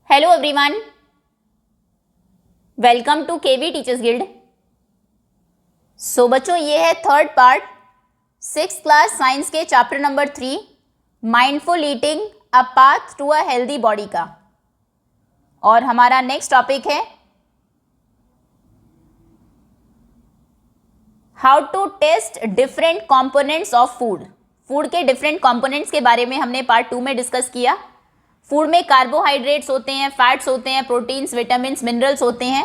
Hello everyone, welcome to KV teachers guild. So बच्चों, ये है third part 6th class science के chapter number 3 mindful eating a path to a healthy body का। और हमारा next topic है how to test different components of food. Food के different components के बारे में हमने पार्ट 2 में डिस्कस किया। फूड में कार्बोहाइड्रेट्स होते हैं, फैट्स होते हैं, प्रोटीन्स, विटामिन्स, मिनरल्स होते हैं।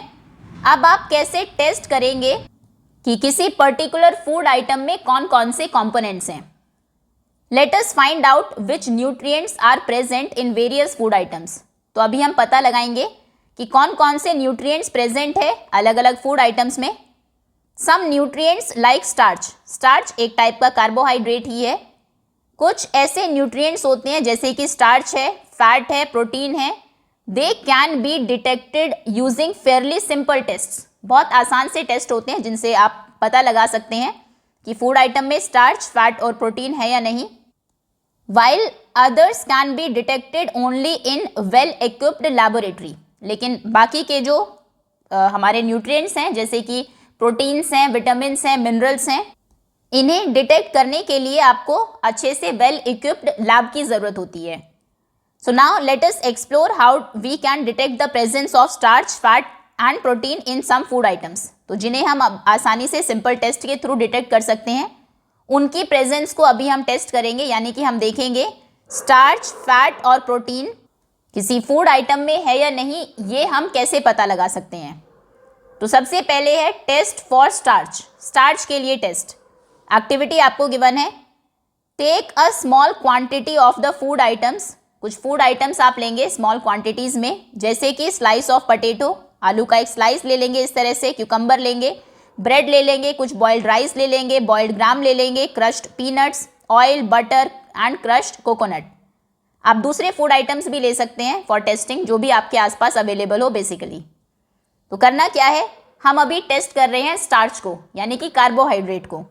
अब आप कैसे टेस्ट करेंगे कि किसी पर्टिकुलर फूड आइटम में कौन कौन से कंपोनेंट्स हैं। Let us find out which nutrients are present in various food items. तो अभी हम पता लगाएंगे कि कौन कौन से न्यूट्रिएंट्स प्रेजेंट है अलग अलग फूड आइटम्स में। सम न्यूट्रिएंट्स लाइक स्टार्च, स्टार्च एक टाइप का कार्बोहाइड्रेट ही है। कुछ ऐसे न्यूट्रिएंट्स होते हैं जैसे कि स्टार्च है, फैट है, प्रोटीन है। They can be detected using fairly simple test. बहुत आसान से टेस्ट होते हैं जिनसे आप पता लगा सकते हैं कि फूड आइटम में स्टार्च, फैट और प्रोटीन है या नहीं। While others can be detected only in well equipped laboratory. लेकिन बाकी के जो हमारे न्यूट्रिएंट्स हैं जैसे कि प्रोटीन्स हैं, विटामिन्स हैं, मिनरल्स हैं, इन्हें डिटेक्ट करने के लिए आपको अच्छे से वेल इक्विप्ड लैब की ज़रूरत होती है। So now let us explore how we can detect the presence of starch, fat and protein in some food items. तो जिन्हें हम आसानी से सिंपल टेस्ट के थ्रू डिटेक्ट कर सकते हैं, उनकी प्रेजेंस को अभी हम टेस्ट करेंगे। यानी कि हम देखेंगे स्टार्च, फैट और प्रोटीन किसी फूड आइटम में है या नहीं, ये हम कैसे पता लगा सकते हैं। तो सबसे पहले है टेस्ट फॉर स्टार्च। स्टार्च के लिए टेस्ट एक्टिविटी आपको गिवन है। Take a small quantity of the food items. कुछ फूड आइटम्स आप लेंगे स्मॉल क्वांटिटीज में, जैसे कि स्लाइस ऑफ पटेटो, आलू का एक स्लाइस ले लेंगे इस तरह से, क्यूकम्बर लेंगे, ब्रेड ले लेंगे, कुछ बॉइल्ड राइस ले लेंगे, बॉइल्ड ग्राम ले लेंगे, crushed peanuts, oil, butter and crushed coconut. आप दूसरे फूड आइटम्स भी ले सकते हैं फॉर टेस्टिंग, जो भी आपके आसपास अवेलेबल हो बेसिकली। तो करना क्या है, हम अभी टेस्ट कर रहे हैं स्टार्च को, यानी कि कार्बोहाइड्रेट को।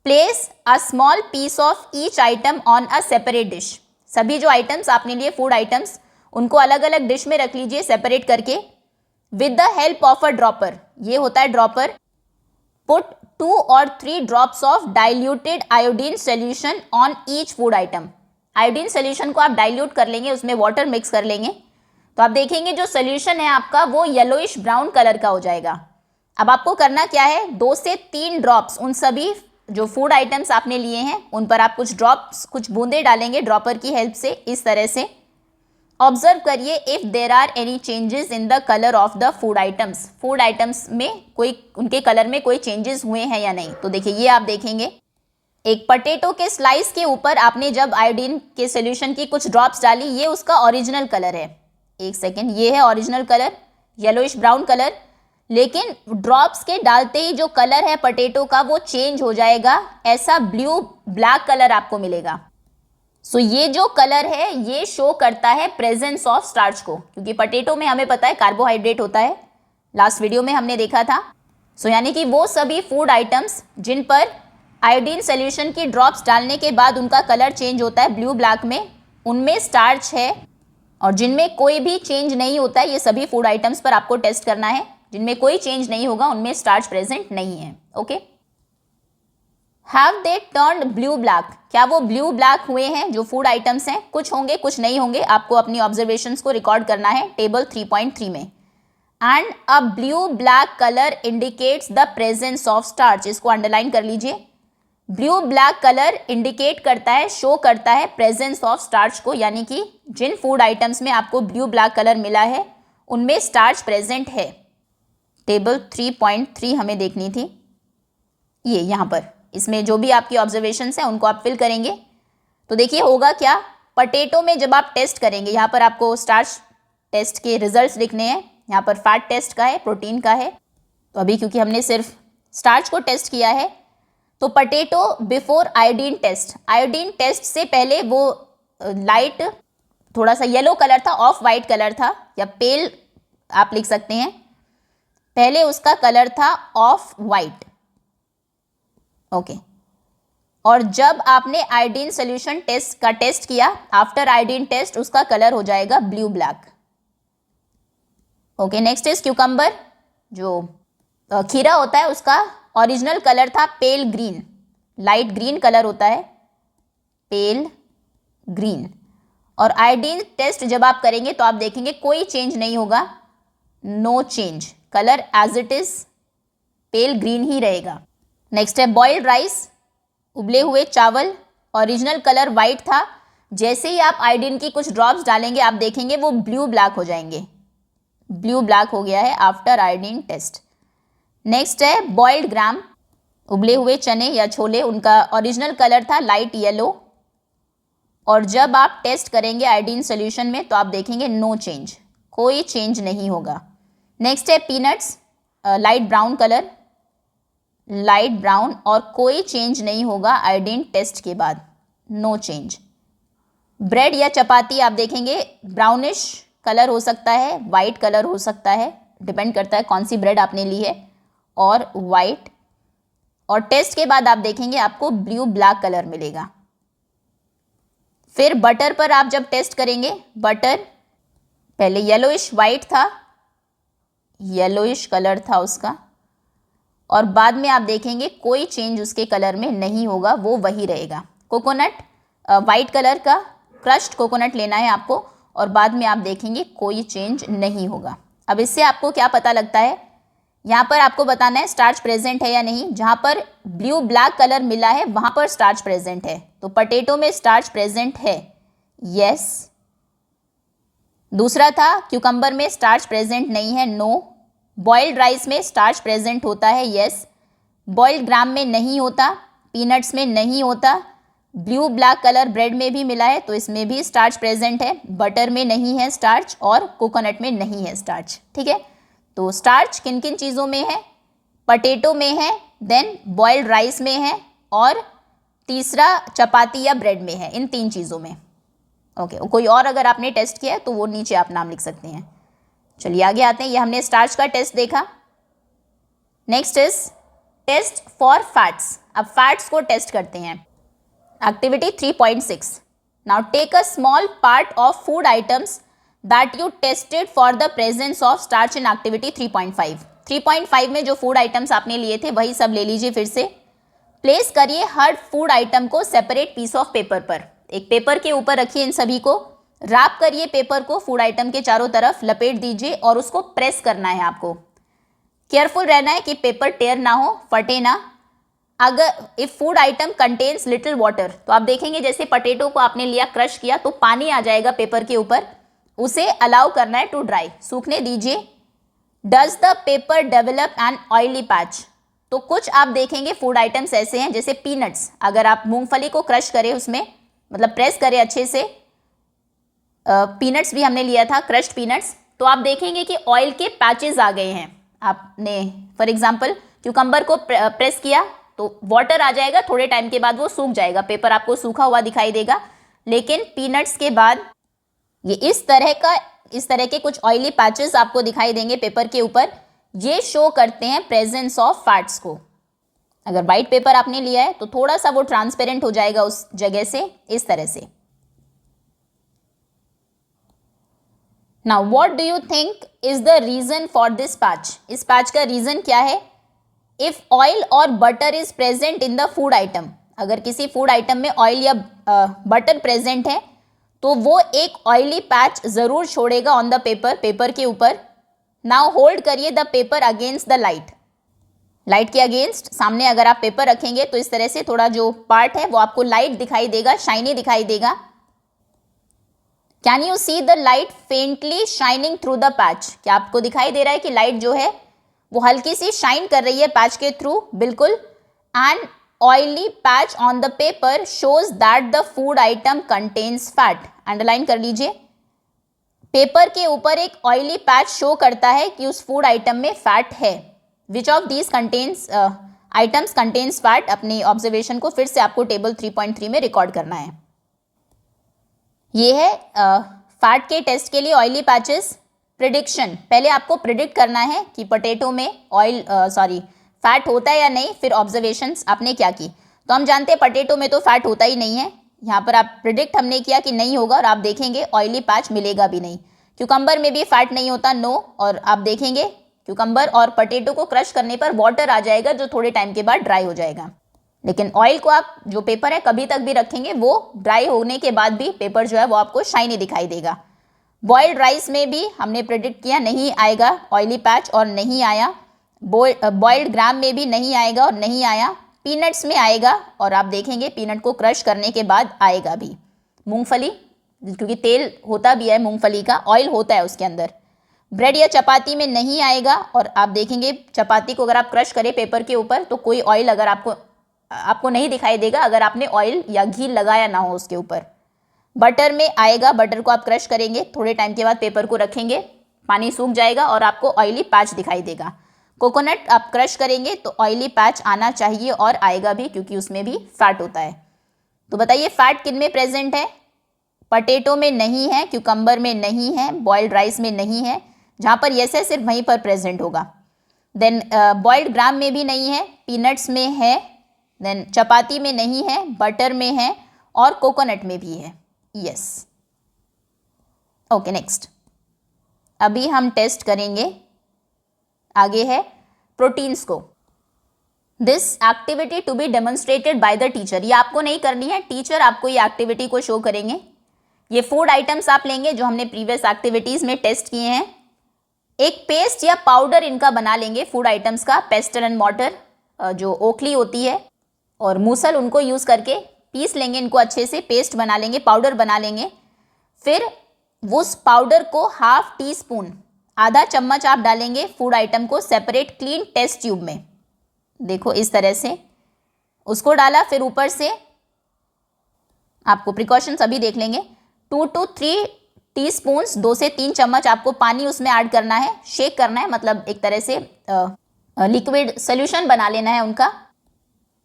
Place a small piece of each item on a separate dish. सभी जो आइटम्स आपने लिए फूड आइटम्स, उनको अलग अलग डिश में रख लीजिए सेपरेट करके। With the help of a dropper, ये होता है dropper. Put 2 or 3 drops of diluted iodine solution on each food item. Iodine solution को आप डाइल्यूट कर लेंगे, उसमें वाटर मिक्स कर लेंगे, तो आप देखेंगे जो सोल्यूशन है आपका वो येलोइश ब्राउन कलर का हो जाएगा। अब आपको करना क्या है, 2 से 3 ड्रॉप्स उन सभी जो फूड आइटम्स आपने लिए हैं उन पर आप कुछ ड्रॉप्स, कुछ बूंदे डालेंगे ड्रॉपर की हेल्प से इस तरह से। ऑब्जर्व करिए if there are any changes in the colour of the food items. Food items में कोई, उनके कलर में कोई चेंजेस हुए हैं या नहीं। तो देखिए ये आप देखेंगे एक पटेटो के स्लाइस के ऊपर आपने जब आयोडीन के सोल्यूशन की कुछ ड्रॉप्स डाली, ये उसका ओरिजिनल कलर है। एक सेकेंड, ये है original colour, yellowish brown colour. लेकिन ड्रॉप्स के डालते ही जो कलर है पटेटो का वो चेंज हो जाएगा, ऐसा ब्लू ब्लैक कलर आपको मिलेगा। सो ये जो कलर है ये शो करता है प्रेजेंस ऑफ स्टार्च को, क्योंकि पटेटो में हमें पता है कार्बोहाइड्रेट होता है, लास्ट वीडियो में हमने देखा था। सो यानी कि वो सभी फूड आइटम्स जिन पर आयोडीन सोल्यूशन की ड्रॉप्स डालने के बाद उनका कलर चेंज होता है ब्लू ब्लैक में, उनमें स्टार्च है। और जिनमें कोई भी चेंज नहीं होता है, ये सभी फूड आइटम्स पर आपको टेस्ट करना है, जिनमें कोई चेंज नहीं होगा उनमें स्टार्च प्रेजेंट नहीं है। Okay, have they turned blue black, क्या वो ब्लू ब्लैक हुए हैं जो फूड आइटम्स हैं। कुछ होंगे कुछ नहीं होंगे, आपको अपनी ऑब्जर्वेशंस को रिकॉर्ड करना है टेबल 3.3 में। And a blue black colour indicates the presence of starch, इसको अंडरलाइन कर लीजिए। ब्लू ब्लैक कलर इंडिकेट करता है, शो करता है प्रेजेंस ऑफ स्टार्च को, यानी कि जिन फूड आइटम्स में आपको ब्लू ब्लैक कलर मिला है उनमें स्टार्च प्रेजेंट है। टेबल 3.3 हमें देखनी थी, ये यहाँ पर, इसमें जो भी आपकी ऑब्जर्वेशंस हैं उनको आप फिल करेंगे। तो देखिए होगा क्या, पटेटो में जब आप टेस्ट करेंगे, यहाँ पर आपको स्टार्च टेस्ट के रिजल्ट्स लिखने हैं, यहाँ पर फैट टेस्ट का है, प्रोटीन का है। तो अभी क्योंकि हमने सिर्फ स्टार्च को टेस्ट किया है, तो potato before iodine test, iodine test से पहले वो लाइट थोड़ा सा येलो कलर था, ऑफ वाइट कलर था, या पेल आप लिख सकते हैं, पहले उसका कलर था ऑफ वाइट। ओके, और जब आपने आयोडीन सोल्यूशन टेस्ट का टेस्ट किया, आफ्टर आयोडीन टेस्ट उसका कलर हो जाएगा blue black. Okay, next is cucumber. जो खीरा होता है उसका ओरिजिनल कलर था पेल ग्रीन, लाइट ग्रीन कलर होता है, पेल ग्रीन। और आयोडीन टेस्ट जब आप करेंगे तो आप देखेंगे कोई चेंज नहीं होगा, no change, colour as it is pale green ही रहेगा। नेक्स्ट है बॉइल्ड राइस, उबले हुए चावल, ओरिजिनल कलर वाइट था, जैसे ही आप आयोडीन की कुछ ड्रॉप्स डालेंगे आप देखेंगे वो ब्लू ब्लैक हो जाएंगे, ब्लू ब्लैक हो गया है आफ्टर आयोडीन टेस्ट। नेक्स्ट है बॉइल्ड ग्राम, उबले हुए चने या छोले, उनका ओरिजिनल कलर था लाइट येलो, और जब आप टेस्ट करेंगे आयोडीन सॉल्यूशन में तो आप देखेंगे नो चेंज, कोई चेंज नहीं होगा। नेक्स्ट है peanuts, light brown colour, light brown, और कोई चेंज नहीं होगा आयोडीन टेस्ट के बाद, नो चेंज। ब्रेड या चपाती आप देखेंगे ब्राउनिश कलर हो सकता है, वाइट कलर हो सकता है, डिपेंड करता है कौन सी ब्रेड आपने ली है, और वाइट, और टेस्ट के बाद आप देखेंगे आपको ब्लू ब्लैक कलर मिलेगा। फिर बटर पर आप जब टेस्ट करेंगे, बटर पहले येलोइश वाइट था, येलोइश कलर था उसका, और बाद में आप देखेंगे कोई चेंज उसके कलर में नहीं होगा, वो वही रहेगा। कोकोनट वाइट कलर का क्रश्ड कोकोनट लेना है आपको, और बाद में आप देखेंगे कोई चेंज नहीं होगा। अब इससे आपको क्या पता लगता है, यहाँ पर आपको बताना है स्टार्च प्रेजेंट है या नहीं। जहाँ पर ब्लू ब्लैक कलर मिला है वहाँ पर स्टार्च प्रेजेंट है, तो पोटैटो में स्टार्च प्रेजेंट है, यस। दूसरा था क्यूकम्बर में स्टार्च प्रेजेंट नहीं है, नो। बॉइल्ड राइस में स्टार्च प्रेजेंट होता है, यस। बॉइल्ड ग्राम में नहीं होता, पीनट्स में नहीं होता, ब्लू ब्लैक कलर ब्रेड में भी मिला है तो इसमें भी स्टार्च प्रेजेंट है, बटर में नहीं है स्टार्च, और कोकोनट में नहीं है स्टार्च, ठीक है। तो स्टार्च किन किन चीज़ों में है, पोटैटो में है, देन बॉइल्ड राइस में है, और तीसरा चपाती या ब्रेड में है, इन 3 चीज़ों में। ओके, कोई और अगर आपने टेस्ट किया है तो वो नीचे आप नाम लिख सकते हैं। चलिए आगे आते हैं, ये हमने स्टार्च का टेस्ट देखा। Next is test for fats. अब फैट्स को टेस्ट करते हैं। Activity 3.6, now take a small part of food items that you tested for the presence of starch in activity 3.5। 3.5 में जो फूड आइटम्स आपने लिए थे वही सब ले लीजिए फिर से। प्लेस करिए हर फूड आइटम को सेपरेट पीस ऑफ पेपर पर, एक पेपर के ऊपर रखिए इन सभी को, रैप करिए पेपर को फूड आइटम के चारों तरफ, लपेट दीजिए और उसको प्रेस करना है आपको। केयरफुल रहना है कि पेपर टेयर ना हो, फटे ना। अगर if food item contains little water, तो आप देखेंगे जैसे पोटैटो को आपने लिया, क्रश किया तो पानी आ जाएगा पेपर के ऊपर, उसे अलाउ करना है टू ड्राई, सूखने दीजिए। Does the paper develop an oily patch, तो कुछ आप देखेंगे फूड आइटम्स ऐसे हैं जैसे पीनट्स, अगर आप मूंगफली को क्रश करें उसमें, मतलब प्रेस करें अच्छे से, पीनट्स भी हमने लिया था, क्रश्ड पीनट्स, तो आप देखेंगे कि ऑयल के पैचेस आ गए हैं। आपने फॉर एग्जांपल क्यूकम्बर को प्रेस किया तो वाटर आ जाएगा, थोड़े टाइम के बाद वो सूख जाएगा, पेपर आपको सूखा हुआ दिखाई देगा। लेकिन पीनट्स के बाद ये इस तरह के कुछ ऑयली पैचेस आपको दिखाई देंगे पेपर के ऊपर, ये शो करते हैं प्रेजेंस ऑफ फैट्स को। अगर वाइट पेपर आपने लिया है तो थोड़ा सा वो ट्रांसपेरेंट हो जाएगा उस जगह से, इस तरह से। Now what do you think is the reason for this patch, इस पैच का रीजन क्या है। If oil or butter is present in the food item, अगर किसी फूड आइटम में ऑयल या बटर प्रेजेंट है तो वो एक ऑयली पैच जरूर छोड़ेगा ऑन द पेपर, पेपर के ऊपर। नाउ होल्ड करिए the paper against the light, light के अगेंस्ट सामने अगर आप पेपर रखेंगे तो इस तरह से थोड़ा जो पार्ट है वो आपको लाइट दिखाई देगा, शाइनी दिखाई देगा। Can you see the light faintly shining through the patch, क्या आपको दिखाई दे रहा है कि लाइट जो है वो हल्की सी शाइन कर रही है पैच के थ्रू, बिल्कुल। And oily patch on the paper shows that the food item contains fat, underline कर लीजिए। पेपर के ऊपर एक ऑयली पैच शो करता है कि उस फूड आइटम में फैट है। Which of these contains items contains fat, अपनी ऑब्जर्वेशन को फिर से आपको टेबल 3.3 में रिकॉर्ड करना है। ये है फैट के टेस्ट के लिए ऑयली पैचेस। प्रिडिक्शन, पहले आपको प्रिडिक्ट करना है कि पोटैटो में फैट होता है या नहीं, फिर ऑब्जर्वेशंस आपने क्या की। तो हम जानते हैं पोटैटो में तो फैट होता ही नहीं है, यहाँ पर आप प्रिडिक्ट हमने किया कि नहीं होगा और आप देखेंगे ऑयली पैच मिलेगा भी नहीं, क्यूकम्बर में भी फैट नहीं होता, नो। और आप देखेंगे क्यूकम्बर और पोटैटो को क्रश करने पर वाटर आ जाएगा जो थोड़े टाइम के बाद ड्राई हो जाएगा। लेकिन ऑयल को आप जो पेपर है कभी तक भी रखेंगे वो ड्राई होने के बाद भी पेपर जो है वो आपको शाइनी दिखाई देगा। बॉइल्ड राइस में भी हमने प्रेडिक्ट किया नहीं आएगा ऑयली पैच और नहीं आया। बॉइल्ड ग्राम में भी नहीं आएगा और नहीं आया। पीनट्स में आएगा और आप देखेंगे पीनट को क्रश करने के बाद आएगा भी। मूंगफली, क्योंकि तेल होता भी है मूंगफली का, ऑयल होता है उसके अंदर। ब्रेड या चपाती में नहीं आएगा और आप देखेंगे चपाती को अगर आप क्रश करें पेपर के ऊपर तो कोई ऑयल अगर आपको नहीं दिखाई देगा अगर आपने ऑयल या घी लगाया ना हो उसके ऊपर। बटर में आएगा, बटर को आप क्रश करेंगे, थोड़े टाइम के बाद पेपर को रखेंगे, पानी सूख जाएगा और आपको ऑयली पैच दिखाई देगा। कोकोनट आप क्रश करेंगे तो ऑयली पैच आना चाहिए और आएगा भी, क्योंकि उसमें भी फैट होता है। तो बताइए फैट किन में प्रेजेंट है? पोटैटो में नहीं है, क्यूकम्बर में नहीं है, बॉइल्ड राइस में नहीं है। जहाँ पर यस है सिर्फ वहीं पर प्रेजेंट होगा। देन बॉइल्ड ग्राम में भी नहीं है, पीनट्स में है, देन चपाती में नहीं है, बटर में है और कोकोनट में भी है। Yes, okay next. अभी हम टेस्ट करेंगे, आगे है प्रोटीन्स को। This activity to be demonstrated by the teacher. ये आपको नहीं करनी है, टीचर आपको ये एक्टिविटी को शो करेंगे। ये फूड आइटम्स आप लेंगे जो हमने प्रीवियस एक्टिविटीज में टेस्ट किए हैं। एक पेस्ट या पाउडर इनका बना लेंगे फूड आइटम्स का, पेस्टल एंड मॉर्टर जो ओखली होती है और मूसल, उनको यूज़ करके पीस लेंगे इनको अच्छे से, पेस्ट बना लेंगे, पाउडर बना लेंगे। फिर उस पाउडर को हाफ टी स्पून, आधा चम्मच आप डालेंगे फूड आइटम को सेपरेट क्लीन टेस्ट ट्यूब में। देखो इस तरह से उसको डाला। फिर ऊपर से आपको प्रिकॉशंस अभी देख लेंगे, 2 to 3 टीस्पून्स, 2 से 3 चम्मच आपको पानी उसमें ऐड करना है, शेक करना है, मतलब एक तरह से लिक्विड सोल्यूशन बना लेना है उनका।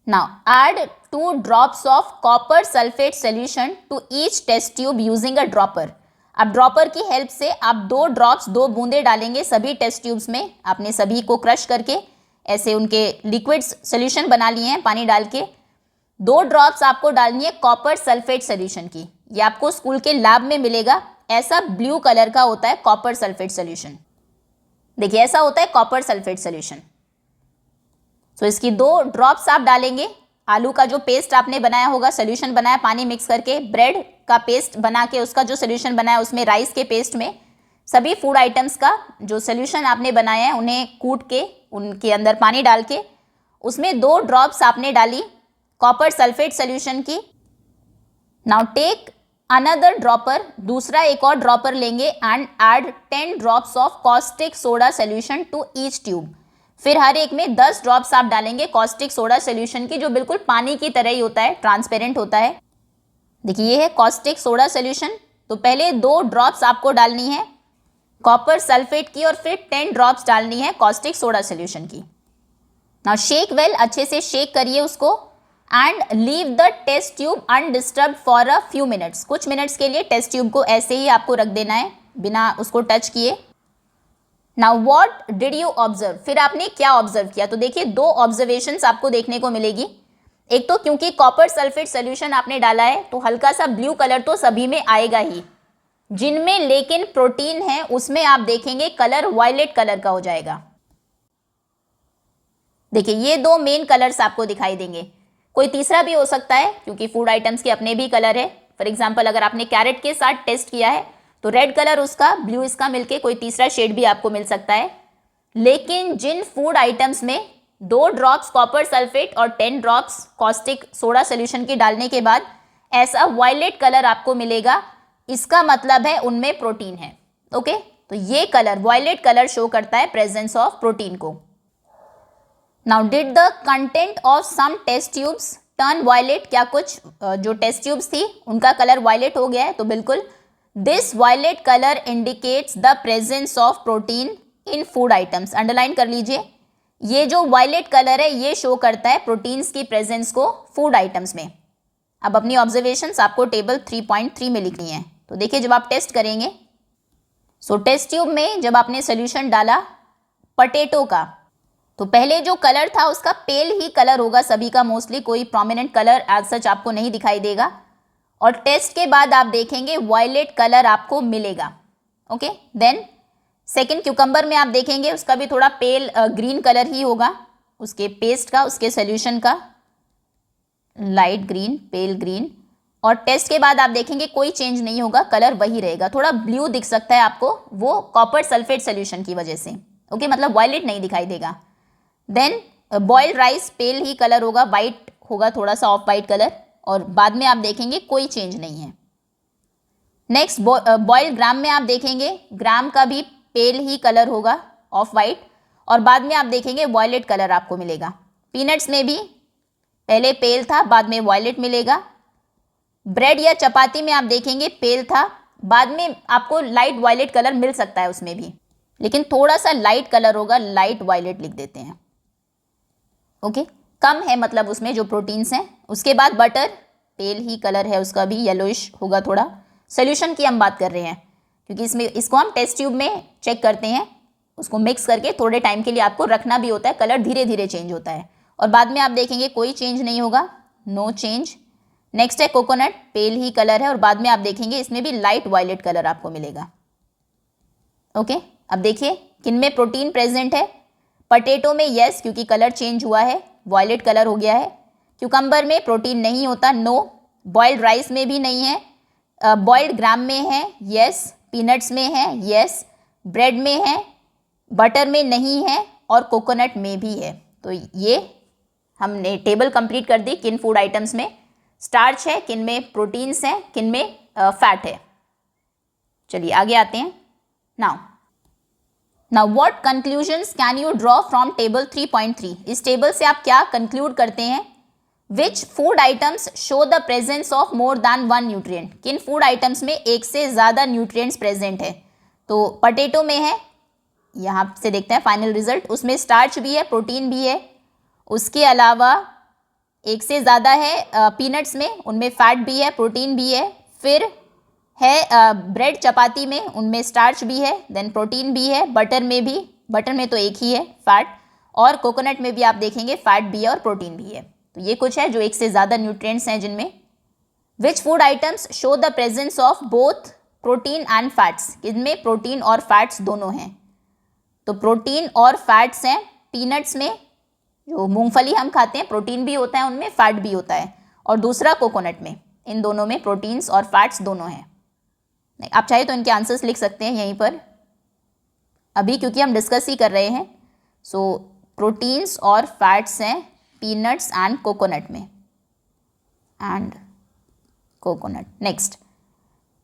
Now add 2 drops of copper sulphate solution to each test tube using a dropper. अब ड्रॉपर की हेल्प से आप 2 ड्रॉप्स, 2 बूंदे डालेंगे सभी टेस्ट ट्यूब्स में। आपने सभी को क्रश करके ऐसे उनके लिक्विड सोल्यूशन बना लिए हैं पानी डाल के। 2 ड्रॉप्स आपको डालनी है कॉपर सल्फेट सोल्यूशन की। ये आपको स्कूल के लैब में मिलेगा, ऐसा ब्लू कलर का होता है कॉपर सल्फेट सोल्यूशन। देखिए ऐसा होता है कॉपर सल्फेट सोल्यूशन। सो इसकी 2 ड्रॉप्स आप डालेंगे। आलू का जो पेस्ट आपने बनाया होगा, सोल्यूशन बनाया पानी मिक्स करके, ब्रेड का पेस्ट बना के उसका जो सोल्यूशन बनाया उसमें, राइस के पेस्ट में, सभी फूड आइटम्स का जो सोल्यूशन आपने बनाया है उन्हें कूट के उनके अंदर पानी डाल के उसमें 2 ड्रॉप्स आपने डाली कॉपर सल्फेट सोल्यूशन की। नाउ टेक अनदर ड्रॉपर, दूसरा एक और ड्रॉपर लेंगे and add 10 drops of caustic soda solution to each tube. फिर हर एक में 10 ड्रॉप्स आप डालेंगे कॉस्टिक सोडा सोल्यूशन की, जो बिल्कुल पानी की तरह ही होता है, ट्रांसपेरेंट होता है। देखिए ये है कॉस्टिक सोडा सोल्यूशन। तो पहले 2 ड्रॉप्स आपको डालनी है कॉपर सल्फेट की और फिर 10 ड्रॉप्स डालनी है कॉस्टिक सोडा सोल्यूशन की। नाउ शेक वेल, अच्छे से शेक करिए उसको and leave the test tube undisturbed for a few minutes. कुछ मिनट्स के लिए टेस्ट ट्यूब को ऐसे ही आपको रख देना है बिना उसको टच किए। Now what did you observe? फिर आपने क्या ऑब्जर्व किया? तो देखिए 2 ऑब्जर्वेशंस आपको देखने को मिलेगी। एक तो क्योंकि कॉपर सल्फेट सोल्यूशन आपने डाला है तो हल्का सा ब्लू कलर तो सभी में आएगा ही, जिनमें लेकिन प्रोटीन है उसमें आप देखेंगे कलर वायलेट कलर का हो जाएगा। देखिए ये 2 मेन कलर्स आपको दिखाई देंगे, कोई तीसरा भी हो सकता है क्योंकि फूड आइटम्स के अपने भी कलर है। फॉर एग्जांपल अगर आपने कैरेट के साथ टेस्ट किया है तो रेड कलर उसका, ब्लू इसका मिलके कोई तीसरा शेड भी आपको मिल सकता है। लेकिन जिन फूड आइटम्स में 2 ड्रॉप्स कॉपर सल्फेट और 10 ड्रॉप्स कॉस्टिक सोडा सोल्यूशन की डालने के बाद ऐसा वायलेट कलर आपको मिलेगा, इसका मतलब है उनमें प्रोटीन है। ओके, तो ये कलर वायलेट कलर शो करता है प्रेजेंस ऑफ प्रोटीन को। Now did the content of some test tubes turn violet? क्या कुछ जो टेस्ट ट्यूब्स थी उनका कलर वायलेट हो गया है? तो बिल्कुल। This violet colour indicates the presence of protein in food items. Underline कर लीजिए, ये जो वायलेट कलर है ये शो करता है प्रोटीन्स की प्रेजेंस को फूड आइटम्स में। अब अपनी ऑब्जर्वेशंस आपको टेबल 3.3 में लिखनी है। तो देखिए जब आप टेस्ट करेंगे, सो टेस्ट ट्यूब में जब आपने सोल्यूशन डाला पोटैटो का, तो पहले जो कलर था उसका पेल ही कलर होगा सभी का, मोस्टली कोई प्रोमिनेंट कलर एज सच आपको नहीं दिखाई देगा। और टेस्ट के बाद आप देखेंगे वायलेट कलर आपको मिलेगा। ओके। देन सेकंड क्यूकम्बर में आप देखेंगे उसका भी थोड़ा पेल ग्रीन कलर ही होगा, उसके पेस्ट का, उसके सोल्यूशन का लाइट ग्रीन, पेल ग्रीन। और टेस्ट के बाद आप देखेंगे कोई चेंज नहीं होगा, कलर वही रहेगा, थोड़ा ब्लू दिख सकता है आपको, वो कॉपर सल्फेट सोल्यूशन की वजह से। ओके, मतलब वायलेट नहीं दिखाई देगा। देन बॉइल्ड राइस पेल ही कलर होगा, वाइट होगा, थोड़ा सा ऑफ वाइट कलर, और बाद में आप देखेंगे कोई चेंज नहीं है। नेक्स्ट बॉइल्ड ग्राम में आप देखेंगे ग्राम का भी पेल ही कलर होगा, ऑफ वाइट, और बाद में आप देखेंगे वॉयलेट कलर आपको मिलेगा। पीनट्स में भी पहले पेल था, बाद में वॉयलेट मिलेगा। ब्रेड या चपाती में आप देखेंगे पेल था, बाद में आपको लाइट वॉयलेट कलर मिल सकता है उसमें भी, लेकिन थोड़ा सा लाइट कलर होगा, लाइट वॉयलेट लिख देते हैं। ओके, कम है मतलब उसमें जो प्रोटीन्स हैं। उसके बाद बटर पेल ही कलर है, उसका भी येलोइश होगा थोड़ा। सोल्यूशन की हम बात कर रहे हैं क्योंकि इसको हम टेस्ट ट्यूब में चेक करते हैं, उसको मिक्स करके थोड़े टाइम के लिए आपको रखना भी होता है, कलर धीरे धीरे चेंज होता है। और बाद में आप देखेंगे कोई चेंज नहीं होगा, नो चेंज। नेक्स्ट है कोकोनट, पेल ही कलर है, और बाद में आप देखेंगे इसमें भी लाइट वायलेट कलर आपको मिलेगा। ओके, अब देखिए किन में प्रोटीन प्रेजेंट है। पटेटो में यस, क्योंकि कलर चेंज हुआ है, वायलेट कलर हो गया है। क्यूकम्बर में प्रोटीन नहीं होता, नो। बॉइल्ड राइस में भी नहीं है। बॉइल्ड ग्राम में है, यस। पीनट्स में है, यस। ब्रेड में है, बटर में नहीं है, और कोकोनट में भी है। तो ये हमने टेबल कंप्लीट कर दी, किन फूड आइटम्स में स्टार्च है, किन में प्रोटीन्स हैं, किन में फैट है। चलिए आगे आते हैं। Now what conclusions can you draw from table 3.3? इस टेबल से आप क्या कंक्लूड करते हैं? Which food items show the presence of more than one nutrient? किन फूड आइटम्स में एक से ज़्यादा न्यूट्रिएंट्स प्रेजेंट है? तो पटेटो में है, यहाँ से देखते हैं फाइनल रिजल्ट, उसमें स्टार्च भी है, प्रोटीन भी है। उसके अलावा एक से ज़्यादा है पीनट्स में, उनमें फैट भी है, प्रोटीन भी है। फिर है ब्रेड चपाती में, उनमें स्टार्च भी है, देन प्रोटीन भी है। बटर में भी, बटर में तो एक ही है फैट, और कोकोनट में भी आप देखेंगे फैट भी है और प्रोटीन भी है। तो ये कुछ है जो एक से ज़्यादा न्यूट्रिएंट्स हैं जिनमें। Which food items show the presence of both protein and fats? इनमें प्रोटीन और फैट्स दोनों हैं। तो प्रोटीन और फैट्स हैं पीनट्स में, जो मूंगफली हम खाते हैं, प्रोटीन भी होता है उनमें, फैट भी होता है। और दूसरा कोकोनट में, इन दोनों में प्रोटीन्स और फैट्स दोनों हैं। आप चाहे तो इनके आंसर्स लिख सकते हैं यहीं पर अभी, क्योंकि हम डिस्कस ही कर रहे हैं। सो प्रोटीन्स और फैट्स हैं पीनट्स एंड कोकोनट में, and coconut. Next,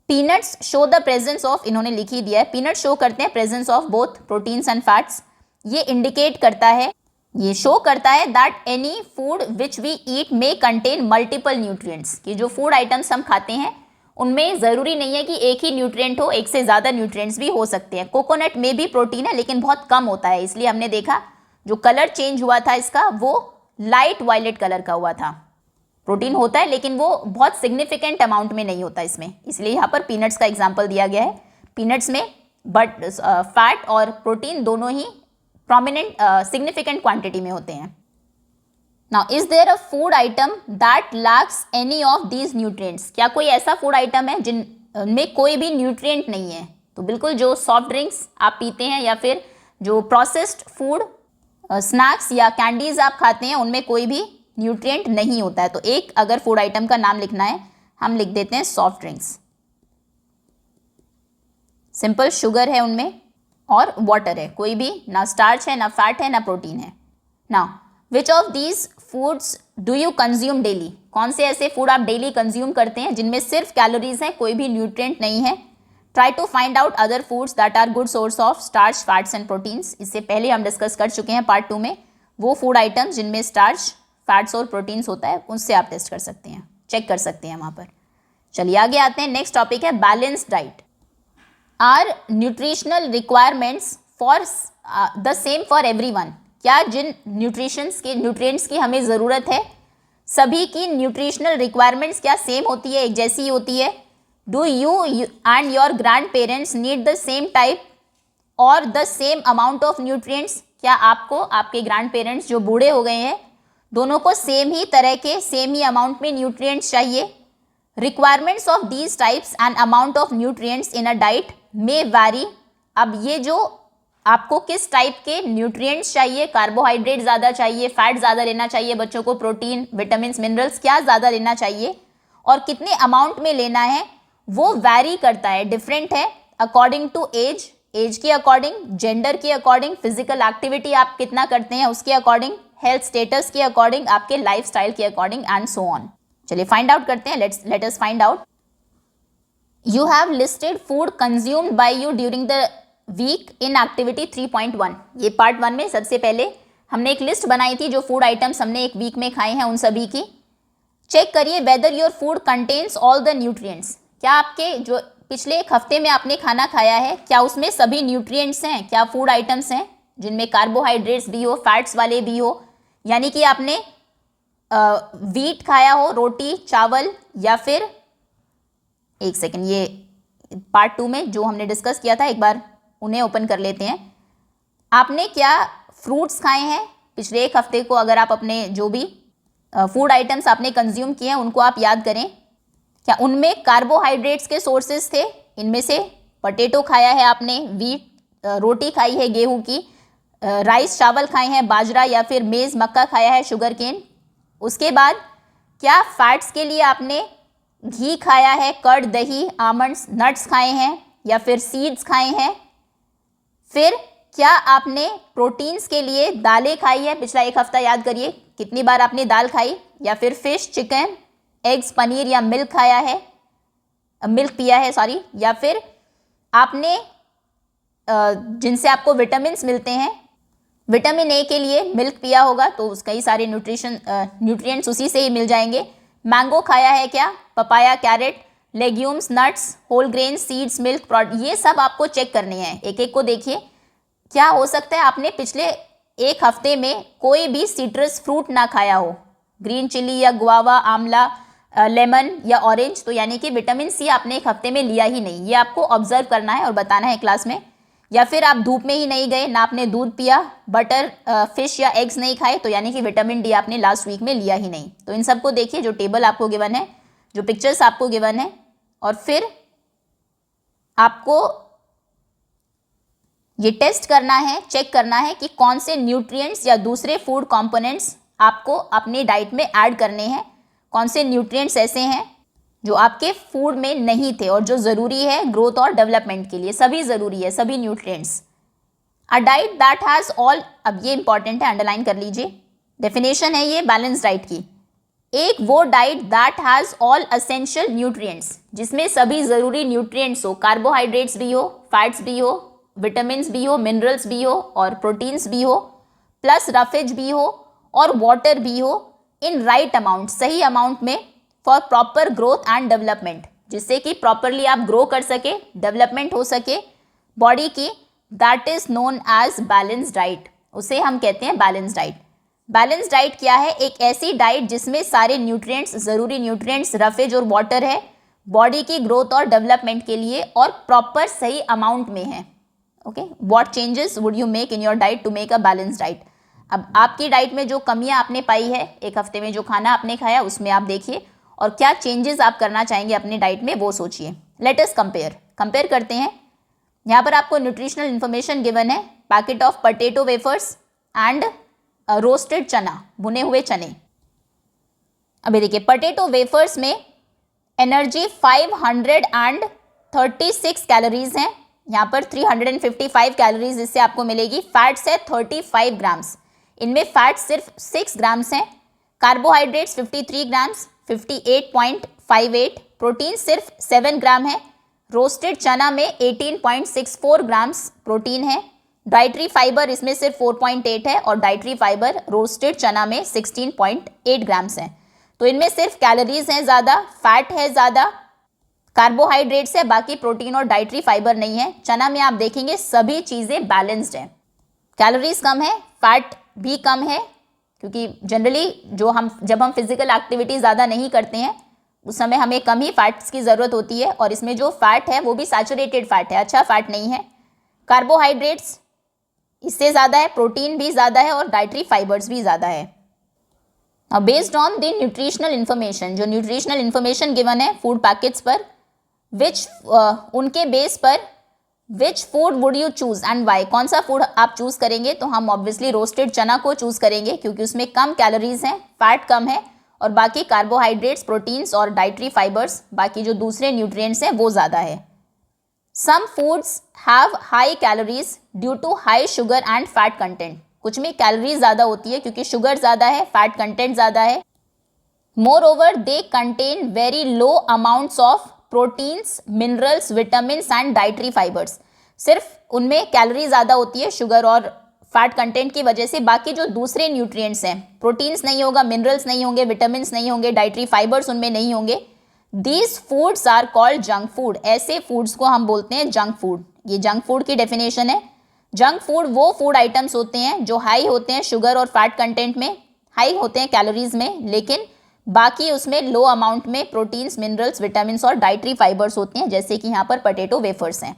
peanuts show the presence of, इन्होंने लिख ही दिया है, पीनट शो करते हैं presence of both proteins and fats. ये इंडिकेट करता है, ये शो करता है that any food which we eat may contain multiple nutrients, कि जो फूड आइटम्स हम खाते हैं उनमें ज़रूरी नहीं है कि एक ही न्यूट्रिएंट हो, एक से ज़्यादा न्यूट्रिएंट्स भी हो सकते हैं। कोकोनट में भी प्रोटीन है लेकिन बहुत कम होता है, इसलिए हमने देखा जो कलर चेंज हुआ था इसका वो लाइट वायलेट कलर का हुआ था। प्रोटीन होता है लेकिन वो बहुत सिग्निफिकेंट अमाउंट में नहीं होता इसमें, इसलिए यहाँ पर पीनट्स का एग्जाम्पल दिया गया है। पीनट्स में बट फैट और प्रोटीन दोनों ही प्रोमिनेंट सिग्निफिकेंट क्वांटिटी में होते हैं। Now is there a food item that lacks any of these nutrients? क्या कोई ऐसा फूड आइटम है जिनमें कोई भी न्यूट्रिएंट नहीं है? तो बिल्कुल जो सॉफ्ट ड्रिंक्स आप पीते हैं या फिर जो प्रोसेस्ड फूड स्नैक्स या कैंडीज आप खाते हैं उनमें कोई भी न्यूट्रिएंट नहीं होता है। तो एक अगर फूड आइटम का नाम लिखना है हम लिख देते हैं सॉफ्ट ड्रिंक्स। सिंपल शुगर है उनमें और वाटर है, कोई भी ना स्टार्च है, ना फैट है, ना प्रोटीन है। Now which of these foods do you consume daily? कौन से ऐसे फूड आप डेली कंज्यूम करते हैं जिनमें सिर्फ कैलोरीज हैं, कोई भी न्यूट्रिएंट नहीं है? Try to find out other foods that are good source of starch, fats and proteins. इससे पहले हम डिस्कस कर चुके हैं पार्ट 2 में, वो फूड आइटम्स जिनमें स्टार्च, फैट्स और प्रोटीन्स होता है, उससे आप टेस्ट कर सकते हैं, चेक कर सकते हैं वहाँ पर। चलिए आगे आते हैं, नेक्स्ट टॉपिक है balanced diet. Are nutritional requirements for the same for everyone? क्या जिन न्यूट्रिएंट्स की हमें ज़रूरत है सभी की न्यूट्रिशनल रिक्वायरमेंट्स क्या सेम होती है, एक जैसी होती है? Do you and your grandparents need the same type और the same amount of nutrients? क्या आपको आपके ग्रैंड पेरेंट्स जो बूढ़े हो गए हैं दोनों को सेम ही तरह के, सेम ही अमाउंट में न्यूट्रिएंट्स चाहिए? Requirements of these types and amount of nutrients in a diet may vary. अब ये जो आपको किस टाइप के न्यूट्रिएंट्स चाहिए, कार्बोहाइड्रेट ज़्यादा चाहिए, फैट ज़्यादा लेना चाहिए बच्चों को, प्रोटीन, विटामिन, मिनरल्स क्या ज़्यादा लेना चाहिए और कितने अमाउंट में लेना है, वो वैरी करता है, डिफरेंट है अकॉर्डिंग टू एज, एज के अकॉर्डिंग, जेंडर के अकॉर्डिंग, फिजिकल एक्टिविटी आप कितना करते हैं उसके अकॉर्डिंग, हेल्थ स्टेटस के अकॉर्डिंग, आपके लाइफस्टाइल के अकॉर्डिंग एंड सो ऑन। चलिए फाइंड आउट करते हैं, let us find out. You have listed food consumed by you during the week in activity 3.1। ये पार्ट 1 में सबसे पहले हमने एक लिस्ट बनाई थी जो फूड आइटम्स हमने एक वीक में खाए हैं उन सभी की। चेक करिए whether your food contains all the nutrients. क्या आपके जो पिछले एक हफ्ते में आपने खाना खाया है, क्या उसमें सभी न्यूट्रिएंट्स हैं, क्या फूड आइटम्स हैं जिनमें कार्बोहाइड्रेट्स भी हो, फैट्स वाले भी हो, यानी कि आपने वीट खाया हो, रोटी, चावल, या फिर एक सेकेंड, ये पार्ट 2 में जो हमने डिस्कस किया था एक बार उन्हें ओपन कर लेते हैं। आपने क्या फ्रूट्स खाए हैं पिछले एक हफ्ते को, अगर आप अपने जो भी फूड आइटम्स आपने कंज्यूम किए हैं उनको आप याद करें, क्या उनमें कार्बोहाइड्रेट्स के सोर्सेज थे? इनमें से पोटैटो खाया है आपने, वीट रोटी खाई है गेहूं की, राइस चावल खाए हैं, बाजरा या फिर मेज़ मक्का खाया है, शुगर केन। उसके बाद क्या फैट्स के लिए आपने घी खाया है, कर्ड, दही, आमंड्स, नट्स खाए हैं या फिर सीड्स खाए हैं? फिर क्या आपने प्रोटीन्स के लिए दालें खाई है? पिछला एक हफ्ता याद करिए कितनी बार आपने दाल खाई, या फिर फिश, चिकन, एग्स, पनीर या मिल्क खाया है, मिल्क पिया है सॉरी, या फिर आपने जिनसे आपको विटामिन्स मिलते हैं, विटामिन ए के लिए मिल्क पिया होगा तो कई सारे न्यूट्रिएंट्स उसी से ही मिल जाएंगे। मैंगो खाया है क्या, papaya, carrot, legumes, nuts, whole grain, seeds, milk product, ये सब आपको चेक करने हैं, एक एक को देखिए। क्या हो सकता है आपने पिछले एक हफ्ते में कोई भी सिट्रस फ्रूट ना खाया हो, ग्रीन चिली या गुआवा, आंवला, लेमन या ऑरेंज, तो यानी कि विटामिन सी आपने एक हफ्ते में लिया ही नहीं, ये आपको ऑब्जर्व करना है और बताना है क्लास में। या फिर आप धूप में ही नहीं गए, ना आपने दूध पिया, बटर, फिश या एग्स नहीं खाए, तो यानी कि विटामिन डी आपने लास्ट वीक में लिया ही नहीं। तो इन सबको देखिए, जो टेबल आपको गिवन है, जो पिक्चर्स आपको गिवन है, और फिर आपको ये टेस्ट करना है, चेक करना है कि कौन से न्यूट्रिएंट्स या दूसरे फूड कंपोनेंट्स आपको अपनी डाइट में ऐड करने हैं, कौन से न्यूट्रिएंट्स ऐसे हैं जो आपके फूड में नहीं थे और जो ज़रूरी है ग्रोथ और डेवलपमेंट के लिए, सभी ज़रूरी है, सभी nutrients. A diet that has all, अब ये इंपॉर्टेंट है, अंडरलाइन कर लीजिए, डेफिनेशन है ये बैलेंस डाइट की। एक वो diet that has all essential nutrients, जिसमें सभी ज़रूरी न्यूट्रिएंट्स हो, कार्बोहाइड्रेट्स भी हो, फैट्स भी हो, विटामिन्स भी हो, मिनरल्स भी हो और प्रोटीन्स भी हो, प्लस रफेज भी हो और वाटर भी हो, इन राइट अमाउंट, सही अमाउंट में, for proper growth and development, जिससे कि प्रॉपरली आप ग्रो कर सके, डेवलपमेंट हो सके बॉडी की, that is known as balance diet, उसे हम कहते हैं बैलेंस डाइट। बैलेंस डाइट क्या है? एक ऐसी डाइट जिसमें सारे न्यूट्रिएंट्स, ज़रूरी न्यूट्रिएंट्स, रफेज और वाटर है बॉडी की ग्रोथ और डेवलपमेंट के लिए और प्रॉपर सही अमाउंट में है। Okay, what changes would you make in your diet to make a balance diet? अब आपकी डाइट में जो कमियां आपने पाई है, एक हफ्ते में जो खाना आपने खाया उसमें आप देखिए, और क्या चेंजेस आप करना चाहेंगे अपनी डाइट में वो सोचिए। लेट अस कंपेयर करते हैं। यहाँ पर आपको न्यूट्रिशनल इन्फॉर्मेशन गिवन है, packet of potato wafers and roasted चना, भुने हुए चने। अभी देखिए, पोटैटो वेफर्स में एनर्जी 536 कैलोरीज हैं, यहाँ पर 355 कैलोरीज इससे आपको मिलेगी। फैट्स है 35 ग्राम्स, इनमें फैट्स सिर्फ 6 ग्राम्स हैं। Carbohydrates 53 grams, 58.58। प्रोटीन सिर्फ 7 ग्राम है। रोस्टेड चना में 18.64 ग्राम्स प्रोटीन है। डाइटरी फाइबर इसमें सिर्फ 4.8 है और डाइटरी फाइबर रोस्टेड चना में 16.8 ग्राम्स हैं। तो इनमें सिर्फ कैलोरीज हैं ज़्यादा, फैट है ज़्यादा, कार्बोहाइड्रेट्स है, बाकी प्रोटीन और डाइटरी फाइबर नहीं है। चना में आप देखेंगे सभी चीज़ें बैलेंस्ड हैं, कैलोरीज कम है, फैट भी कम है, क्योंकि जनरली जब हम फिजिकल एक्टिविटी ज़्यादा नहीं करते हैं उस समय हमें कम ही फैट्स की ज़रूरत होती है, और इसमें जो फैट है वो भी सैचुरेटेड फैट है, अच्छा फैट नहीं है। कार्बोहाइड्रेट्स इससे ज़्यादा है, प्रोटीन भी ज़्यादा है और डाइटरी फाइबर्स भी ज़्यादा है। Based on the nutritional information, जो न्यूट्रिशनल इन्फॉर्मेशन गिवन है फूड पैकेट्स पर, विच उनके बेस पर which food would you choose and why, कौन सा फूड आप चूज करेंगे? तो हम ऑब्वियसली रोस्टेड चना को चूज करेंगे क्योंकि उसमें कम कैलोरीज हैं, फैट कम है और बाकी कार्बोहाइड्रेट्स, प्रोटीन्स और डाइटरी फाइबर्स, बाकी जो दूसरे न्यूट्रिएंट्स हैं वो ज़्यादा है। Some foods have high calories due to high sugar and fat content, कुछ में कैलोरीज ज़्यादा होती है क्योंकि शुगर ज़्यादा है, फैट कंटेंट ज़्यादा है। More over they contain very low amounts of proteins, minerals, vitamins and dietary fibres, सिर्फ उनमें कैलोरी ज़्यादा होती है शुगर और फैट कंटेंट की वजह से, बाकी जो दूसरे न्यूट्रिएंट्स हैं, प्रोटीन्स नहीं होगा, मिनरल्स नहीं होंगे, विटामिन्स नहीं होंगे, डाइटरी फाइबर्स उनमें नहीं होंगे। These foods are called junk food, ऐसे फूड्स को हम बोलते हैं जंक फूड। ये जंक फूड की डेफिनेशन है। जंक फूड वो फूड आइटम्स होते हैं जो हाई होते हैं शुगर और फैट कंटेंट में, हाई होते हैं कैलोरीज में, लेकिन बाकी उसमें लो अमाउंट में प्रोटीन्स, मिनरल्स, विटामिन्स और डाइटरी फाइबर्स होते हैं, जैसे कि यहाँ पर पोटैटो वेफर्स हैं।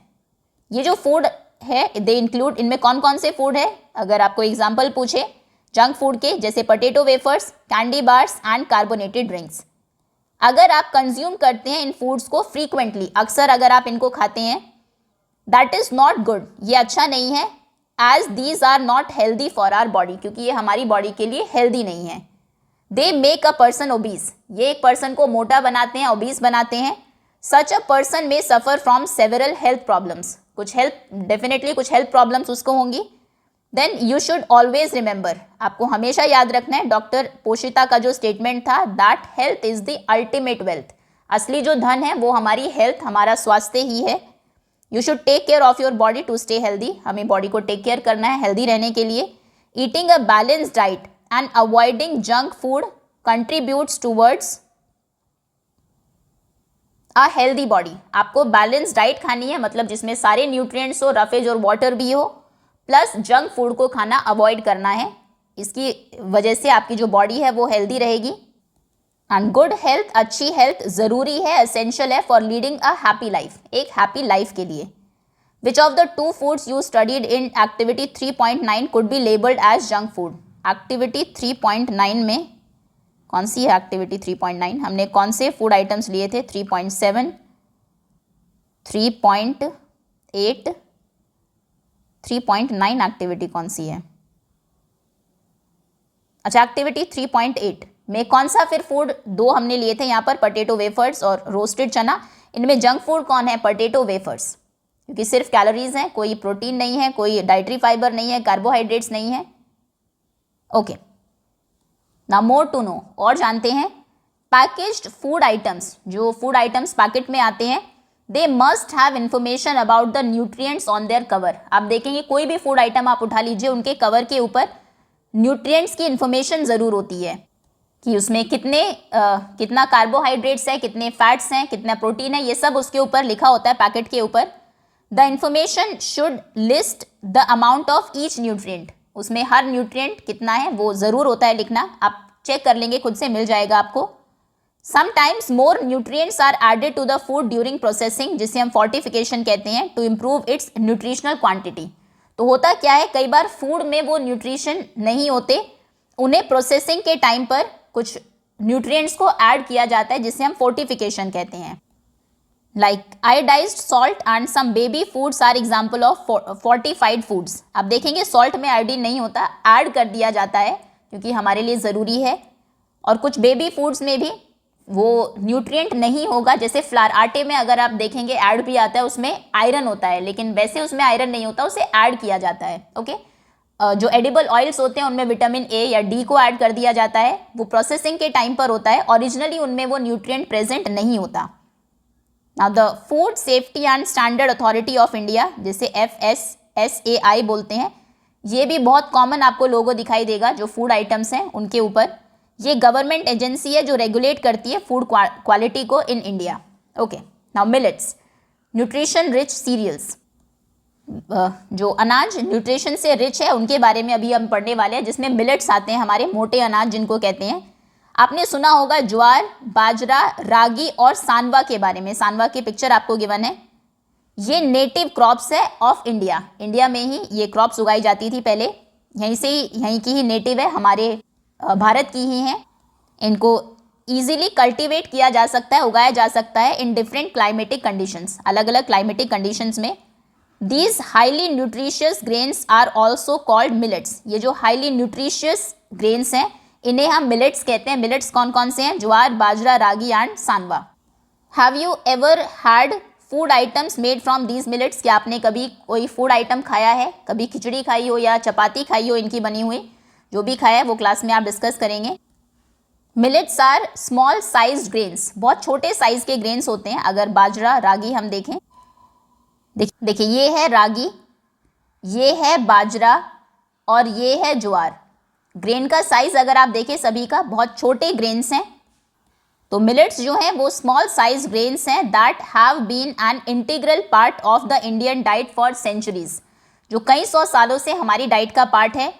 ये जो फूड है दे इंक्लूड, इनमें कौन कौन से फूड है? अगर आपको एग्जाम्पल पूछे जंक फूड के, जैसे potato wafers, candy bars and carbonated drinks. अगर आप कंज्यूम करते हैं इन फूड्स को फ्रीक्वेंटली, अक्सर अगर आप इनको खाते हैं, दैट इज नॉट गुड, ये अच्छा नहीं है। As these are not healthy for our body, क्योंकि ये हमारी बॉडी के लिए हेल्दी नहीं है। They make a person obese, ये एक पर्सन को मोटा बनाते हैं, ओबीस बनाते हैं। सच अ पर्सन में suffer from several health problems, कुछ कुछ हेल्थ प्रॉब्लम्स उसको होंगी। Then you should always remember, आपको हमेशा याद रखना है डॉक्टर पोशिता का जो स्टेटमेंट था, that health is the ultimate wealth, असली जो धन है वो हमारी हेल्थ, हमारा स्वास्थ्य ही है। You should take care of your body to stay healthy, हमें बॉडी को टेक केयर करना है हेल्दी रहने के लिए। Eating a balanced diet and avoiding junk food contributes towards a healthy body, आपको बैलेंस डाइट खानी है, मतलब जिसमें सारे न्यूट्रिएंट्स हो, रफेज और वाटर भी हो, प्लस जंक फूड को खाना अवॉइड करना है। इसकी वजह से आपकी जो बॉडी है वो हेल्दी रहेगी। एंड गुड हेल्थ, अच्छी हेल्थ ज़रूरी है, एसेंशियल है for leading a happy life, एक हैप्पी लाइफ के लिए। Which of the two foods you studied in activity 3.9 could be labelled as junk food? Activity 3.9 में कौन सी है? एक्टिविटी 3.9 हमने कौन से फूड आइटम्स लिए थे? 3.7, 3.8, 3.9 एक्टिविटी कौन सी है? अच्छा, एक्टिविटी 3.8 में कौन सा फिर फूड? दो हमने लिए थे यहाँ पर, पोटैटो वेफर्स और रोस्टेड चना। इनमें जंक फूड कौन है? पोटैटो वेफर्स, क्योंकि सिर्फ कैलोरीज हैं, कोई प्रोटीन नहीं है, कोई डाइटरी फाइबर नहीं है, कार्बोहाइड्रेट्स नहीं है। Okay, now more to know, और जानते हैं। पैकेज्ड फूड आइटम्स, जो फूड आइटम्स पैकेट में आते हैं, they must have information about the nutrients on their cover. आप देखेंगे कोई भी फूड आइटम आप उठा लीजिए, उनके कवर के ऊपर न्यूट्रिएंट्स की इंफॉर्मेशन ज़रूर होती है कि उसमें कितना कार्बोहाइड्रेट्स है, कितने फैट्स हैं, कितना प्रोटीन है, ये सब उसके ऊपर लिखा होता है पैकेट के ऊपर। The information should list the amount of each nutrient, उसमें हर न्यूट्रिएंट कितना है वो ज़रूर होता है लिखना, आप चेक कर लेंगे, खुद से मिल जाएगा आपको। Sometimes more nutrients are added to the food during processing, जिसे हम फोर्टिफिकेशन कहते हैं, to improve its nutritional quantity. तो होता क्या है, कई बार फूड में वो न्यूट्रिशन नहीं होते, उन्हें प्रोसेसिंग के टाइम पर कुछ न्यूट्रिएंट्स को ऐड किया जाता है, जिसे हम फोर्टिफिकेशन कहते हैं। Like iodised salt and some baby foods are example of fortified foods. आप देखेंगे सॉल्ट में आयोडीन नहीं होता, ऐड कर दिया जाता है क्योंकि हमारे लिए ज़रूरी है। और कुछ बेबी फूड्स में भी वो न्यूट्रिएंट नहीं होगा, जैसे फ्लावर, आटे में अगर आप देखेंगे ऐड भी आता है, उसमें आयरन होता है, लेकिन वैसे उसमें आयरन नहीं होता, उसे ऐड किया जाता है। ओके, जो एडिबल ऑयल्स होते हैं उनमें विटामिन ए या डी को ऐड कर दिया जाता है, वो प्रोसेसिंग के टाइम पर होता है, ओरिजिनली उनमें वो न्यूट्रिएंट प्रेजेंट नहीं होता। Now the food safety and standard authority of India, जिसे FSSAI बोलते हैं, ये भी बहुत कॉमन आपको लोगो दिखाई देगा जो फूड आइटम्स हैं उनके ऊपर। ये गवर्नमेंट एजेंसी है जो रेगुलेट करती है फूड क्वालिटी को in India. Okay, now millets, nutrition rich cereals, जो अनाज न्यूट्रिशन से रिच है उनके बारे में अभी हम पढ़ने वाले हैं, जिसमें मिलेट्स आते हैं, हमारे मोटे अनाज जिनको कहते हैं। आपने सुना होगा ज्वार, बाजरा, रागी और सांवा के बारे में, सांवा की पिक्चर आपको गिवन है। ये नेटिव क्रॉप्स है ऑफ इंडिया, इंडिया में ही ये क्रॉप्स उगाई जाती थी पहले, यहीं की ही नेटिव है, हमारे भारत की ही हैं। इनको ईजिली कल्टीवेट किया जा सकता है, उगाया जा सकता है इन डिफरेंट क्लाइमेटिक कंडीशंस, अलग अलग क्लाइमेटिक कंडीशंस में। These highly nutritious grains are also called millets. ये जो हाईली न्यूट्रिशियस ग्रेन्स हैं इन्हें हम मिलेट्स कहते हैं। मिलेट्स कौन कौन से हैं? ज्वार, बाजरा, रागी एंड सांवा। Have you ever had food items made from these millets? क्या आपने कभी कोई फूड आइटम खाया है? कभी खिचड़ी खाई हो या चपाती खाई हो इनकी बनी हुई? जो भी खाया है वो क्लास में आप डिस्कस करेंगे। Millets are small sized grains, बहुत छोटे साइज के ग्रेन्स होते हैं। अगर बाजरा, रागी हम देखें, देखिए ये है रागी, ये है बाजरा और ये है ज्वार। ग्रेन का साइज अगर आप देखें सभी का बहुत छोटे ग्रेन्स हैं। तो मिलेट्स जो हैं वो स्मॉल साइज ग्रेन्स हैं that have been an integral part of the Indian diet for centuries, जो कई सौ सालों से हमारी डाइट का पार्ट है।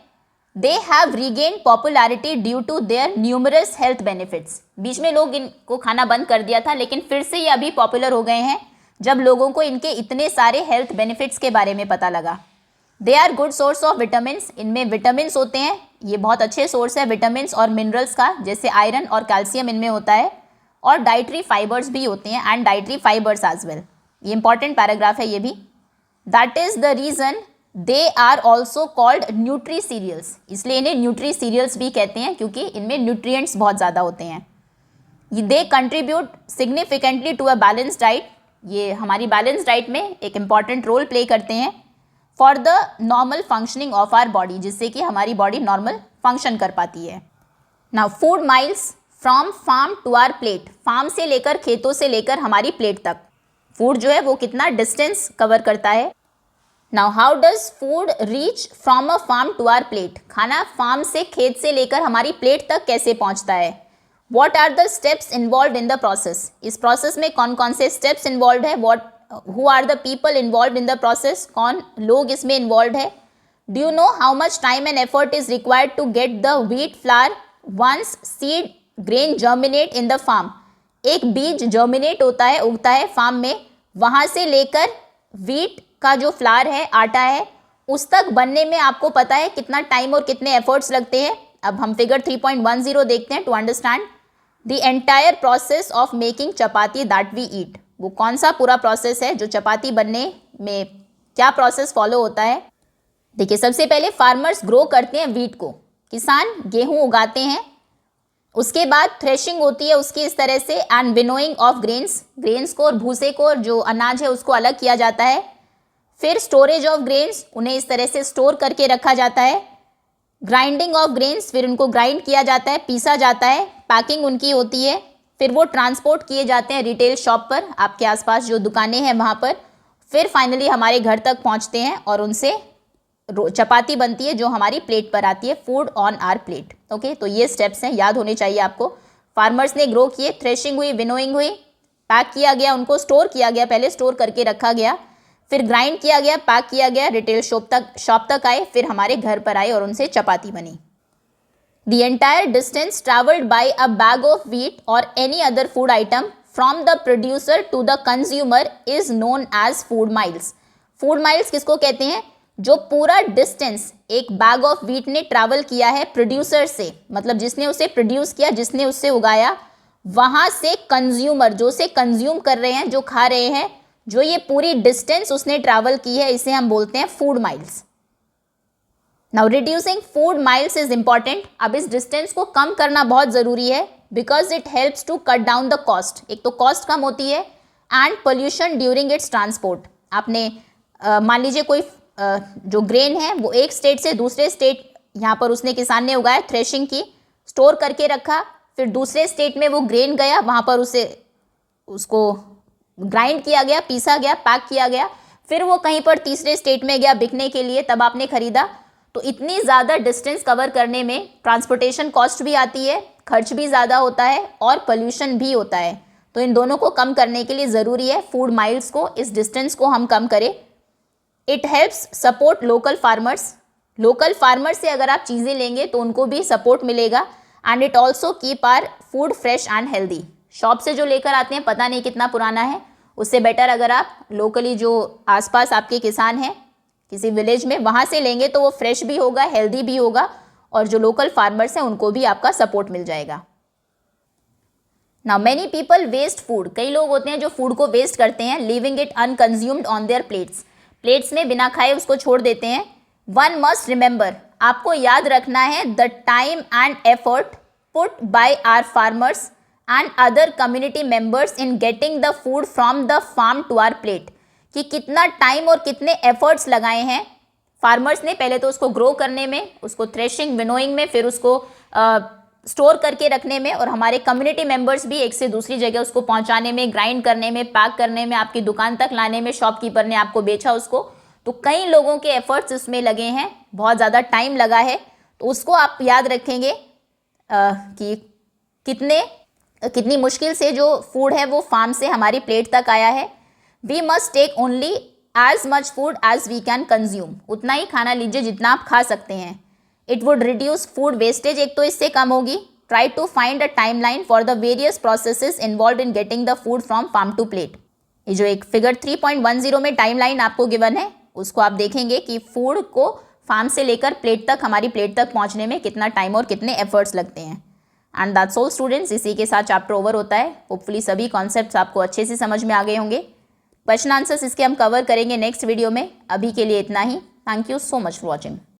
They have regained popularity due to their numerous health benefits. बीच में लोग इनको खाना बंद कर दिया था, लेकिन फिर से ये अभी पॉपुलर हो गए हैं जब लोगों को इनके इतने सारे हेल्थ बेनिफिट्स के बारे में पता लगा। They are good source of vitamins, इनमें विटामिन्स होते हैं, ये बहुत अच्छे सोर्स है विटामिन्स और मिनरल्स का, जैसे आयरन और कैल्शियम इनमें होता है। और डाइटरी फाइबर्स भी होते हैं and dietary fibres as well. ये इंपॉर्टेंट पैराग्राफ है ये भी। That is the reason they are also called nutri cereals, इसलिए इन्हें न्यूट्री सीरियल्स भी कहते हैं क्योंकि इनमें न्यूट्रिएंट्स बहुत ज़्यादा होते हैं। They contribute significantly to a balance diet, ये हमारी बैलेंस डाइट में एक इम्पॉर्टेंट रोल प्ले करते हैं for the normal functioning of our body, जिससे कि हमारी बॉडी नॉर्मल फंक्शन कर पाती है। Now food miles from farm to our plate, farm से लेकर, खेतों से लेकर हमारी प्लेट तक फूड जो है वो कितना डिस्टेंस कवर करता है। Now how does food reach from a farm to our plate, खाना फार्म से, खेत से लेकर हमारी प्लेट तक कैसे पहुंचता है। What are the steps involve in the process, इस प्रोसेस में कौन कौन से स्टेप्स इन्वॉल्व है। Who are the people involve in the process, कौन लोग इसमें इन्वॉल्व है। Do you know how much time and effort is required to get the wheat flour once seed grain germinate in the farm, एक बीज germinate होता है, उगता है फार्म में, वहाँ से लेकर व्हीट का जो फ्लावर है, आटा है, उस तक बनने में आपको पता है कितना टाइम और कितने एफर्ट्स लगते हैं। अब हम फिगर 3.10 देखते हैं to understand the entire process of making chapati that we eat. वो कौन सा पूरा प्रोसेस है जो चपाती बनने में क्या प्रोसेस फॉलो होता है। देखिए सबसे पहले फार्मर्स ग्रो करते हैं व्हीट को, किसान गेहूं उगाते हैं, उसके बाद थ्रेशिंग होती है उसकी इस तरह से, एंड विनोइंग ऑफ ग्रेन्स को और भूसे को और जो अनाज है उसको अलग किया जाता है। फिर स्टोरेज ऑफ ग्रेन्स, उन्हें इस तरह से स्टोर करके रखा जाता है। ग्राइंडिंग ऑफ ग्रेन्स, फिर उनको ग्राइंड किया जाता है, पीसा जाता है, पैकिंग उनकी होती है। फिर वो ट्रांसपोर्ट किए जाते हैं रिटेल शॉप पर, आपके आसपास जो दुकानें हैं वहाँ पर। फिर फाइनली हमारे घर तक पहुँचते हैं और उनसे चपाती बनती है जो हमारी प्लेट पर आती है, food on our plate. Okay, तो ये स्टेप्स हैं, याद होने चाहिए आपको। फार्मर्स ने ग्रो किए, थ्रेशिंग हुई, विनोइंग हुई, पैक किया गया, उनको स्टोर किया गया, पहले स्टोर करके रखा गया, फिर ग्राइंड किया गया, पैक किया गया, रिटेल शॉप तक आए, फिर हमारे घर पर आए और उनसे चपाती बनी। The entire distance traveled by a bag of wheat or any other food item from the producer to the consumer is known as food miles. Food miles किसको कहते हैं? जो पूरा डिस्टेंस एक बैग ऑफ व्हीट ने travel किया है producer से, मतलब जिसने उसे प्रोड्यूस किया, जिसने उसे उगाया, वहाँ से कंज्यूमर, जो उसे कंज्यूम कर रहे हैं, जो खा रहे हैं, जो ये पूरी डिस्टेंस उसने ट्रैवल की है, इसे हम बोलते हैं food miles. Now reducing food miles is important. अब इस डिस्टेंस को कम करना बहुत ज़रूरी है because it helps to cut down the cost. एक तो कॉस्ट कम होती है and pollution during its transport. आपने मान लीजिए कोई जो ग्रेन है वो एक स्टेट से दूसरे स्टेट, यहाँ पर उसने किसान ने उगाया, थ्रेशिंग की, स्टोर करके रखा, फिर दूसरे स्टेट में वो ग्रेन गया, वहाँ पर उसको ग्राइंड किया गया, पीसा गया, पैक किया गया, फिर वो कहीं पर तीसरे स्टेट में गया बिकने के लिए, तब आपने खरीदा। तो इतनी ज़्यादा डिस्टेंस कवर करने में ट्रांसपोर्टेशन कॉस्ट भी आती है, खर्च भी ज़्यादा होता है और पोल्यूशन भी होता है। तो इन दोनों को कम करने के लिए ज़रूरी है फूड माइल्स को, इस डिस्टेंस को हम कम करें। It helps support local farmers. Local farmer से अगर आप चीज़ें लेंगे तो उनको भी सपोर्ट मिलेगा and it also keep our food fresh and healthy. Shop से जो लेकर आते हैं पता नहीं कितना पुराना है, उससे बेटर अगर आप लोकली जो आसपास आपके किसान हैं किसी विलेज में, वहाँ से लेंगे तो वो फ्रेश भी होगा, हेल्दी भी होगा, और जो लोकल फार्मर्स हैं उनको भी आपका सपोर्ट मिल जाएगा। Now many people waste food. कई लोग होते हैं जो फूड को वेस्ट करते हैं, leaving it unconsumed on their plates. Plates में बिना खाए उसको छोड़ देते हैं। वन मस्ट रिमेंबर, आपको याद रखना है the time and effort put by our farmers and other community members in getting the food from the farm to our plate, कि कितना टाइम और कितने एफर्ट्स लगाए हैं फार्मर्स ने, पहले तो उसको ग्रो करने में, उसको थ्रेशिंग विनोइंग में, फिर उसको स्टोर करके रखने में, और हमारे कम्युनिटी मेंबर्स भी एक से दूसरी जगह उसको पहुंचाने में, ग्राइंड करने में, पैक करने में, आपकी दुकान तक लाने में, शॉपकीपर ने आपको बेचा उसको, तो कई लोगों के एफर्ट्स उसमें लगे हैं, बहुत ज़्यादा टाइम लगा है। तो उसको आप याद रखेंगे कि कितनी मुश्किल से जो फूड है वो फार्म से हमारी प्लेट तक आया है। We must take only as much food as we can consume, उतना ही खाना लीजिए जितना आप खा सकते हैं। It would reduce food wastage, एक तो इससे कम होगी। Try to find a time line for the various processes involve in getting the food from farm to plate. ये जो एक फिगर 3.10 में टाइम लाइन आपको गिवन है, उसको आप देखेंगे कि फूड को फार्म से लेकर प्लेट तक, हमारी प्लेट तक पहुंचने में कितना टाइम और कितने एफर्ट्स लगते हैं। एंड दैट्स ऑल स्टूडेंट्स, इसी के साथ चैप्टर ओवर होता है। होपफुली सभी कॉन्सेप्ट्स आपको अच्छे से समझ में आ गए होंगे। क्वेश्चन आंसर्स इसके हम कवर करेंगे नेक्स्ट वीडियो में। अभी के लिए इतना ही। Thank you so much for watching.